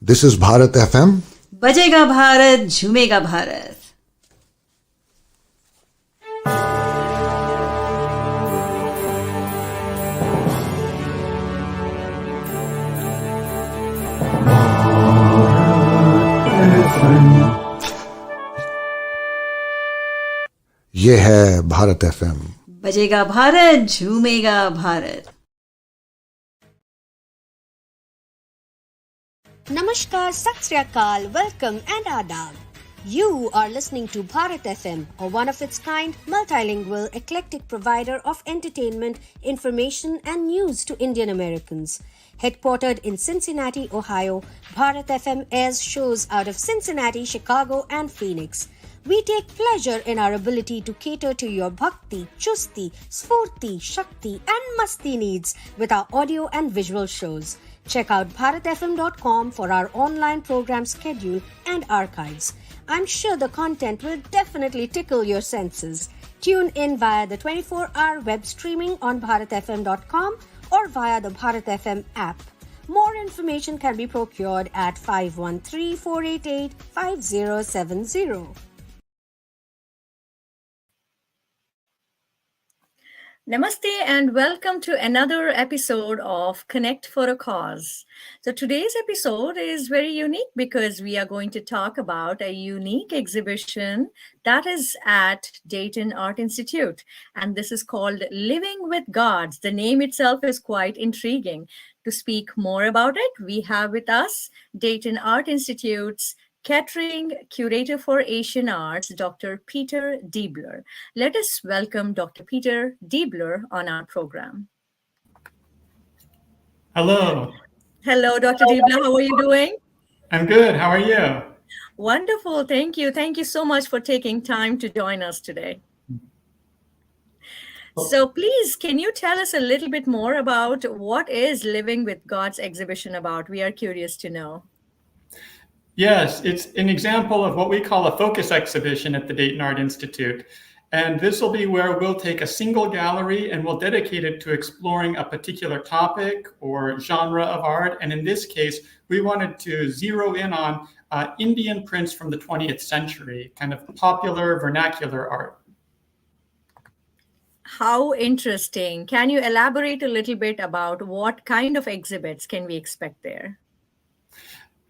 This is Bharat FM. बजेगा भारत झूमेगा भारत. ये है भारत FM. बजेगा Bharat झूमेगा Bharat. Namaskar, Sat Sri Akal, welcome and adab. You are listening to Bharat FM, a one-of-its-kind, multilingual, eclectic provider of entertainment, information and news to Indian Americans. Headquartered in Cincinnati, Ohio, Bharat FM airs shows out of Cincinnati, Chicago and Phoenix. We take pleasure in our ability to cater to your bhakti, chusti, sfurti, shakti and masti needs with our audio and visual shows. Check out bharatfm.com for our online program schedule and archives. I'm sure the content will definitely tickle your senses. Tune in via the 24-hour web streaming on bharatfm.com or via the Bharat FM app. More information can be procured at 513-488-5070. Namaste and welcome to another episode of Connect for a Cause. So today's episode is very unique because we are going to talk about a unique exhibition that is at Dayton Art Institute. And this is called Living with Gods. The name itself is quite intriguing. To speak more about it, we have with us Dayton Art Institute's Kettering Curator for Asian Arts, Dr. Peter Doebler. Let us welcome Dr. Peter Doebler on our program. Hello. Hello, Dr. Doebler. How are you doing? I'm good. How are you? Wonderful. Thank you. Thank you so much for taking time to join us today. So please, can you tell us a little bit more about what is Living with God's exhibition about? We are curious to know. Yes, it's an example of what we call a focus exhibition at the Dayton Art Institute. And this will be where we'll take a single gallery and we'll dedicate it to exploring a particular topic or genre of art. And in this case, we wanted to zero in on Indian prints from the 20th century, kind of popular vernacular art. How interesting. Can you elaborate a little bit about what kind of exhibits can we expect there?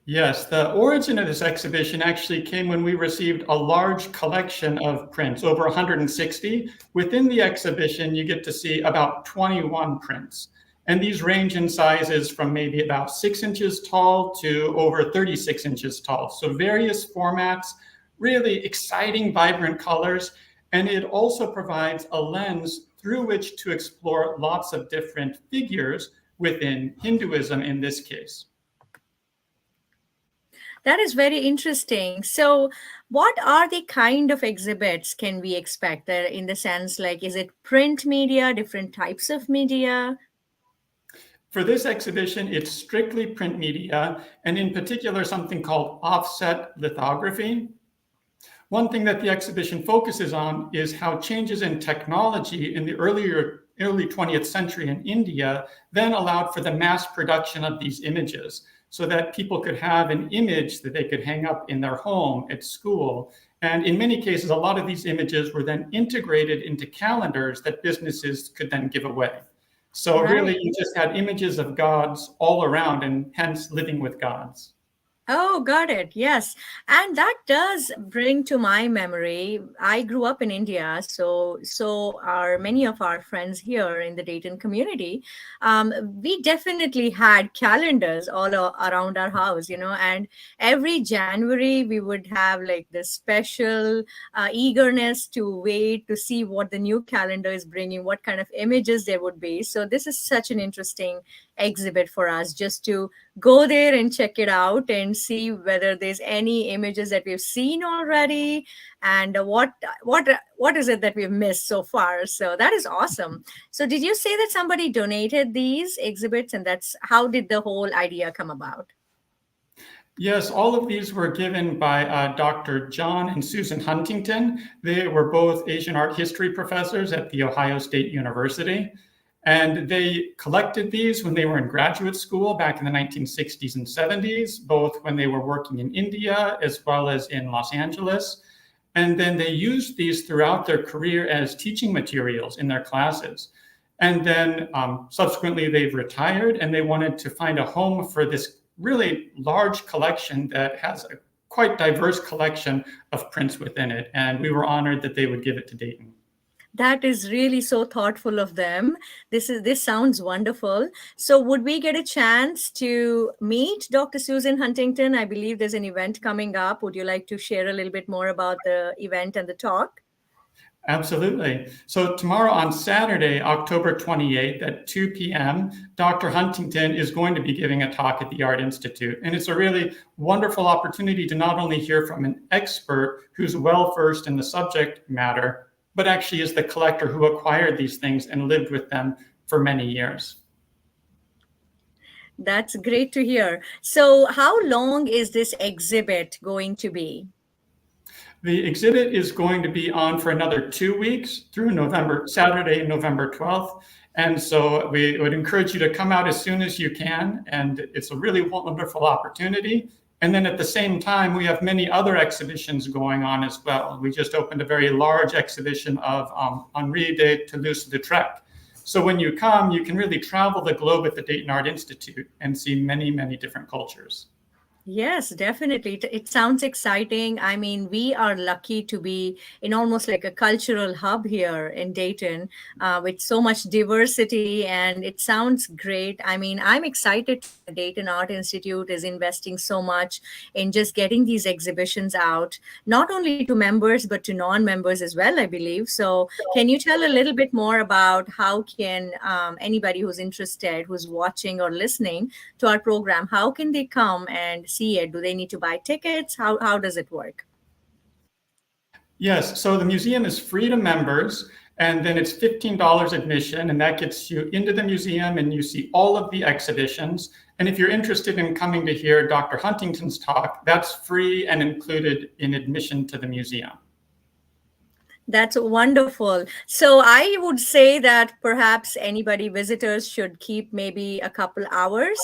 Yes, the origin of this exhibition actually came when we received a large collection of prints, over 160. Within the exhibition, you get to see about 21 prints. And these range in sizes from maybe about 6 inches tall to over 36 inches tall. So various formats, really exciting, vibrant colors. And it also provides a lens through which to explore lots of different figures within Hinduism in this case. That is very interesting. So what are the kind of exhibits can we expect there, in the sense like, is it print media, different types of media? For this exhibition, it's strictly print media, and in particular, something called offset lithography. One thing that the exhibition focuses on is how changes in technology in the early 20th century in India then allowed for the mass production of these images, so that people could have an image that they could hang up in their home, at school. And in many cases, a lot of these images were then integrated into calendars that businesses could then give away. So really, you just had images of gods all around, and hence living with gods. Oh, got it. Yes. And that does bring to my memory, I grew up in India, so are many of our friends here in the Dayton community. We definitely had calendars all around our house, and every January we would have like this special eagerness to wait to see what the new calendar is bringing, what kind of images there would be. So this is such an interesting exhibit for us, just to go there and check it out and see whether there's any images that we've seen already and what is it that we've missed so far. So that is awesome. So did you say that somebody donated these exhibits, and that's how did the whole idea come about? Yes, all of these were given by Dr. John and Susan Huntington. They were both Asian art history professors at The Ohio State University. And they collected these when they were in graduate school back in the 1960s and 70s, both when they were working in India as well as in Los Angeles. And then they used these throughout their career as teaching materials in their classes. And then subsequently they've retired, and they wanted to find a home for this really large collection that has a quite diverse collection of prints within it. And we were honored that they would give it to Dayton. That is really so thoughtful of them. This sounds wonderful. So would we get a chance to meet Dr. Susan Huntington? I believe there's an event coming up. Would you like to share a little bit more about the event and the talk? Absolutely. So tomorrow on Saturday, October 28th at 2 p.m., Dr. Huntington is going to be giving a talk at the Art Institute. And it's a really wonderful opportunity to not only hear from an expert who's well-versed in the subject matter, but actually is the collector who acquired these things and lived with them for many years. That's great to hear. So how long is this exhibit going to be? The exhibit is going to be on for another 2 weeks through Saturday, November 12th. And so we would encourage you to come out as soon as you can. And it's a really wonderful opportunity. And then at the same time, we have many other exhibitions going on as well. We just opened a very large exhibition of Henri de Toulouse-Lautrec. So when you come, you can really travel the globe at the Dayton Art Institute and see many, many different cultures. Yes, definitely. It sounds exciting. I mean, we are lucky to be in almost like a cultural hub here in Dayton with so much diversity, and it sounds great. I mean, I'm excited. The Dayton Art Institute is investing so much in just getting these exhibitions out, not only to members, but to non-members as well, I believe. So can you tell a little bit more about how can anybody who's interested, who's watching or listening to our program, how can they come and see it? Do they need to buy tickets? How does it work? Yes, so the museum is free to members, and then it's $15 admission, and that gets you into the museum and you see all of the exhibitions. And if you're interested in coming to hear Dr. Huntington's talk, that's free and included in admission to the museum. That's wonderful. So I would say that perhaps anybody, visitors, should keep maybe a couple hours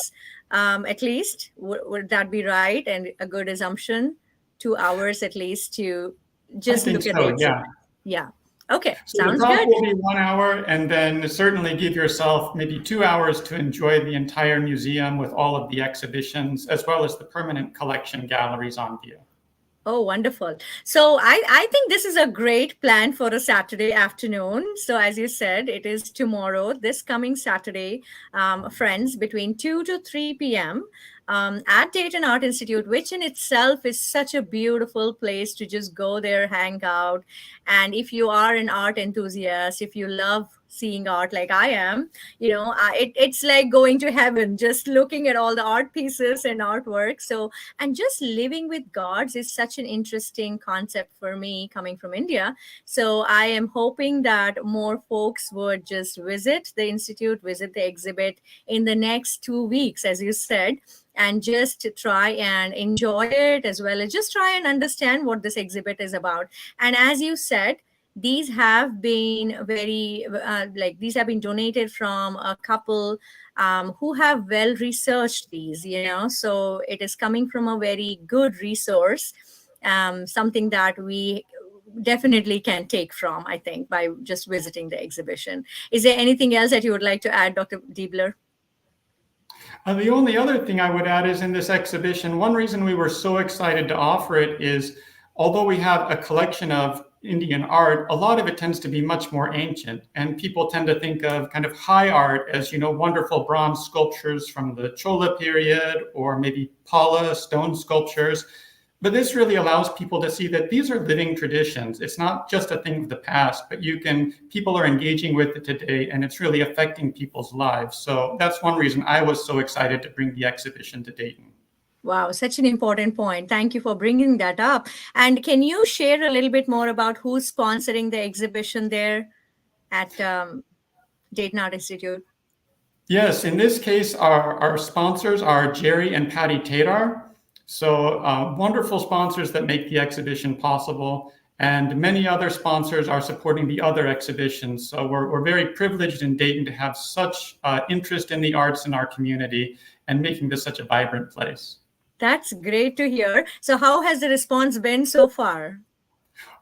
at least. Would that be right? And a good assumption, 2 hours at least to just look at the exhibit. Yeah. Okay. So sounds the talk good. will be 1 hour, and then certainly give yourself maybe 2 hours to enjoy the entire museum with all of the exhibitions, as well as the permanent collection galleries on view. Oh, wonderful. So I think this is a great plan for a Saturday afternoon. So as you said, it is tomorrow, this coming Saturday, friends, between 2 to 3 p.m. At Dayton Art Institute, which in itself is such a beautiful place to just go there, hang out. And if you are an art enthusiast, if you love seeing art like I am, it's like going to heaven, just looking at all the art pieces and artwork. So, and just living with gods is such an interesting concept for me coming from India. So I am hoping that more folks would just visit the Institute, visit the exhibit in the next 2 weeks, as you said, and just try and enjoy it, as well as just try and understand what this exhibit is about. And as you said, these have been these have been donated from a couple who have well researched these, so it is coming from a very good resource, something that we definitely can take from, I think, by just visiting the exhibition. Is there anything else that you would like to add, Dr. Doebler? The only other thing I would add is in this exhibition, one reason we were so excited to offer it is, although we have a collection of Indian art, a lot of it tends to be much more ancient, and people tend to think of kind of high art as, wonderful bronze sculptures from the Chola period, or maybe Pala stone sculptures. But this really allows people to see that these are living traditions. It's not just a thing of the past, but people are engaging with it today, and it's really affecting people's lives. So that's one reason I was so excited to bring the exhibition to Dayton. Wow, such an important point. Thank you for bringing that up. And can you share a little bit more about who's sponsoring the exhibition there at Dayton Art Institute? Yes, in this case, our sponsors are Jerry and Patty Tadar. So wonderful sponsors that make the exhibition possible. And many other sponsors are supporting the other exhibitions. So we're very privileged in Dayton to have such interest in the arts in our community and making this such a vibrant place. That's great to hear. So how has the response been so far?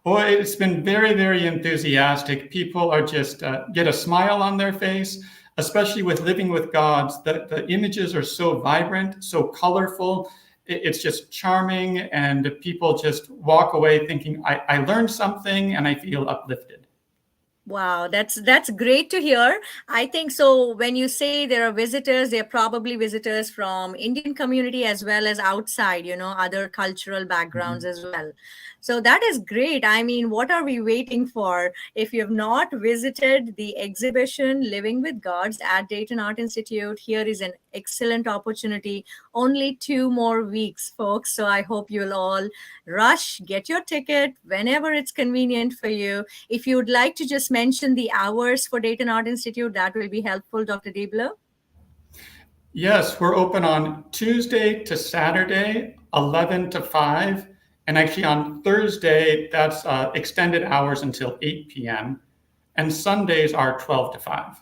Well, it's been very, very enthusiastic. People are just get a smile on their face, especially with Living with Gods. The images are so vibrant, so colorful. It's just charming, and people just walk away thinking, I learned something and I feel uplifted. Wow, that's great to hear. I think so. When you say there are visitors, they're probably visitors from Indian community as well as outside, other cultural backgrounds as well. So that is great. I mean, what are we waiting for? If you have not visited the exhibition Living with Gods at Dayton Art Institute, here is an excellent opportunity. Only 2 more weeks, folks. So I hope you'll all rush, get your ticket whenever it's convenient for you. If you would like to just mention the hours for Dayton Art Institute, that will be helpful, Dr. Doebler. Yes, we're open on Tuesday to Saturday, 11 to 5. And actually on Thursday, that's extended hours until 8 p.m. And Sundays are 12 to 5.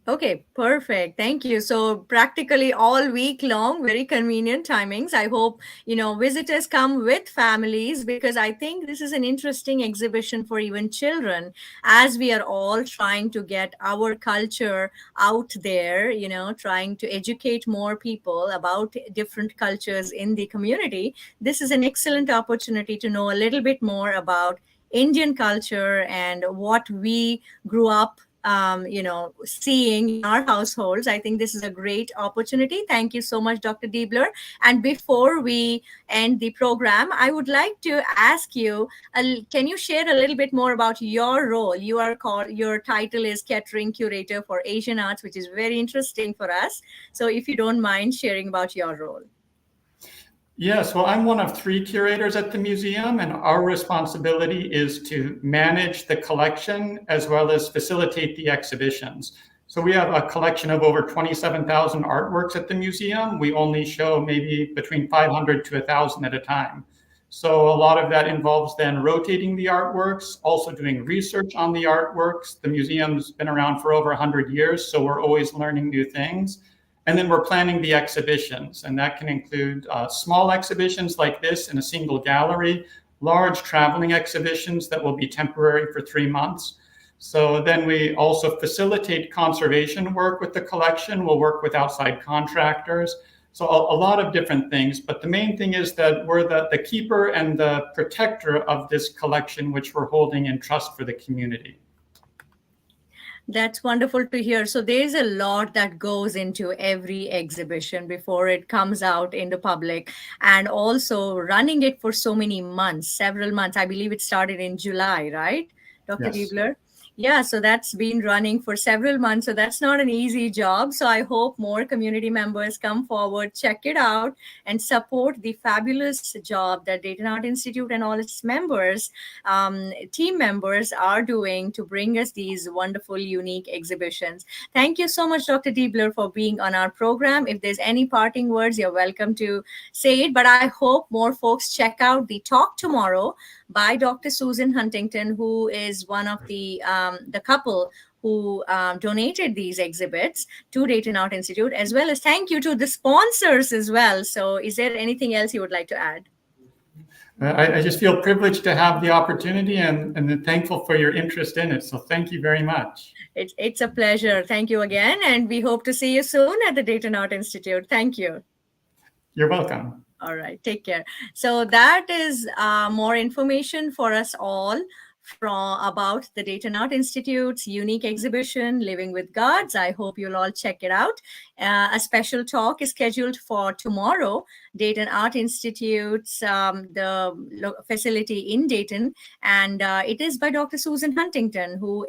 Okay, perfect. Thank you. So practically all week long, very convenient timings. I hope, visitors come with families, because I think this is an interesting exhibition for even children, as we are all trying to get our culture out there, trying to educate more people about different cultures in the community. This is an excellent opportunity to know a little bit more about Indian culture and what we grew up seeing in our households. I think this is a great opportunity. Thank you so much, Dr. Doebler. And before we end the program, I would like to ask you, can you share a little bit more about your role? Your title is Kettering Curator for Asian Arts, which is very interesting for us. So if you don't mind sharing about your role. Yes, well, I'm one of 3 curators at the museum, and our responsibility is to manage the collection as well as facilitate the exhibitions. So we have a collection of over 27,000 artworks at the museum. We only show maybe between 500 to 1,000 at a time. So a lot of that involves then rotating the artworks, also doing research on the artworks. The museum's been around for over 100 years, so we're always learning new things. And then we're planning the exhibitions, and that can include small exhibitions like this in a single gallery, large traveling exhibitions that will be temporary for 3 months. So then we also facilitate conservation work with the collection. We'll work with outside contractors. So a lot of different things, but the main thing is that we're the keeper and the protector of this collection, which we're holding in trust for the community. That's wonderful to hear. So there's a lot that goes into every exhibition before it comes out in the public, and also running it for so many months, several months. I believe it started in July, right, Dr. Yes. Doebler? Yeah, so that's been running for several months. So that's not an easy job. So I hope more community members come forward, check it out, and support the fabulous job that Dayton Art Institute and all its members, team members, are doing to bring us these wonderful, unique exhibitions. Thank you so much, Dr. Doebler, for being on our program. If there's any parting words, you're welcome to say it. But I hope more folks check out the talk tomorrow by Dr. Susan Huntington, who is one of the couple who donated these exhibits to Dayton Art Institute, as well as thank you to the sponsors as well. So is there anything else you would like to add? I just feel privileged to have the opportunity and thankful for your interest in it. So thank you very much. It's a pleasure. Thank you again. And we hope to see you soon at the Dayton Art Institute. Thank you. You're welcome. All right. Take care. So that is more information for us all about the Dayton Art Institute's unique exhibition, Living with Gods. I hope you'll all check it out. A special talk is scheduled for tomorrow. Dayton Art Institute's the facility in Dayton, and it is by Dr. Susan Huntington, who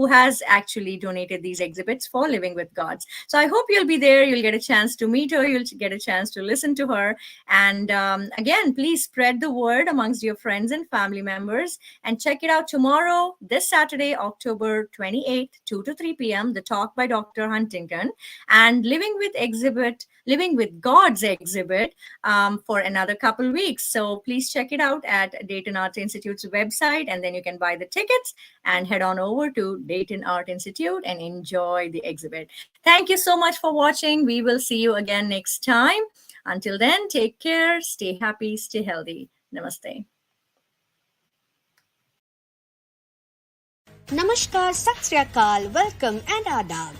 has actually donated these exhibits for Living with Gods. So I hope you'll be there. You'll get a chance to meet her. You'll get a chance to listen to her. And again, please spread the word amongst your friends and family members, and check check it out tomorrow, this Saturday, October 28th, 2 to 3 p.m., the talk by Dr. Huntington, and Living with God's exhibit for another couple weeks. So please check it out at Dayton Art Institute's website, and then you can buy the tickets and head on over to Dayton Art Institute and enjoy the exhibit. Thank you so much for watching. We will see you again next time. Until then, take care, stay happy, stay healthy. Namaste. Namaskar, Sat Sri Akal, welcome and adab.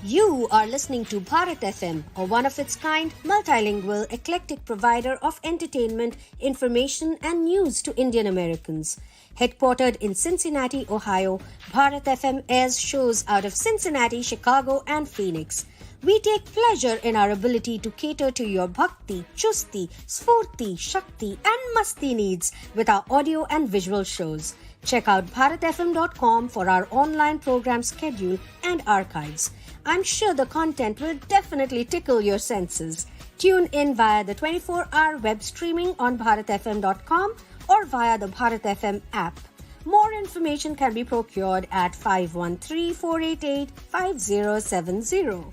You are listening to Bharat FM, a one-of-its-kind, multilingual, eclectic provider of entertainment, information and news to Indian Americans. Headquartered in Cincinnati, Ohio, Bharat FM airs shows out of Cincinnati, Chicago and Phoenix. We take pleasure in our ability to cater to your bhakti, chusti, sphurti, shakti and masti needs with our audio and visual shows. Check out bharatfm.com for our online program schedule and archives. I'm sure the content will definitely tickle your senses. Tune in via the 24-hour web streaming on bharatfm.com or via the Bharat FM app. More information can be procured at 513-488-5070.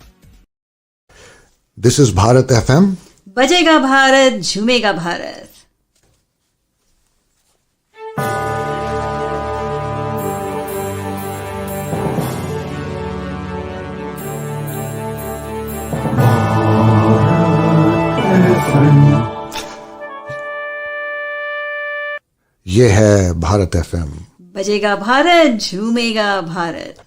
This is Bharat FM. बजेगा भारत झूमेगा भारत. ये है Bharat FM. बजेगा भारत झूमेगा भारत.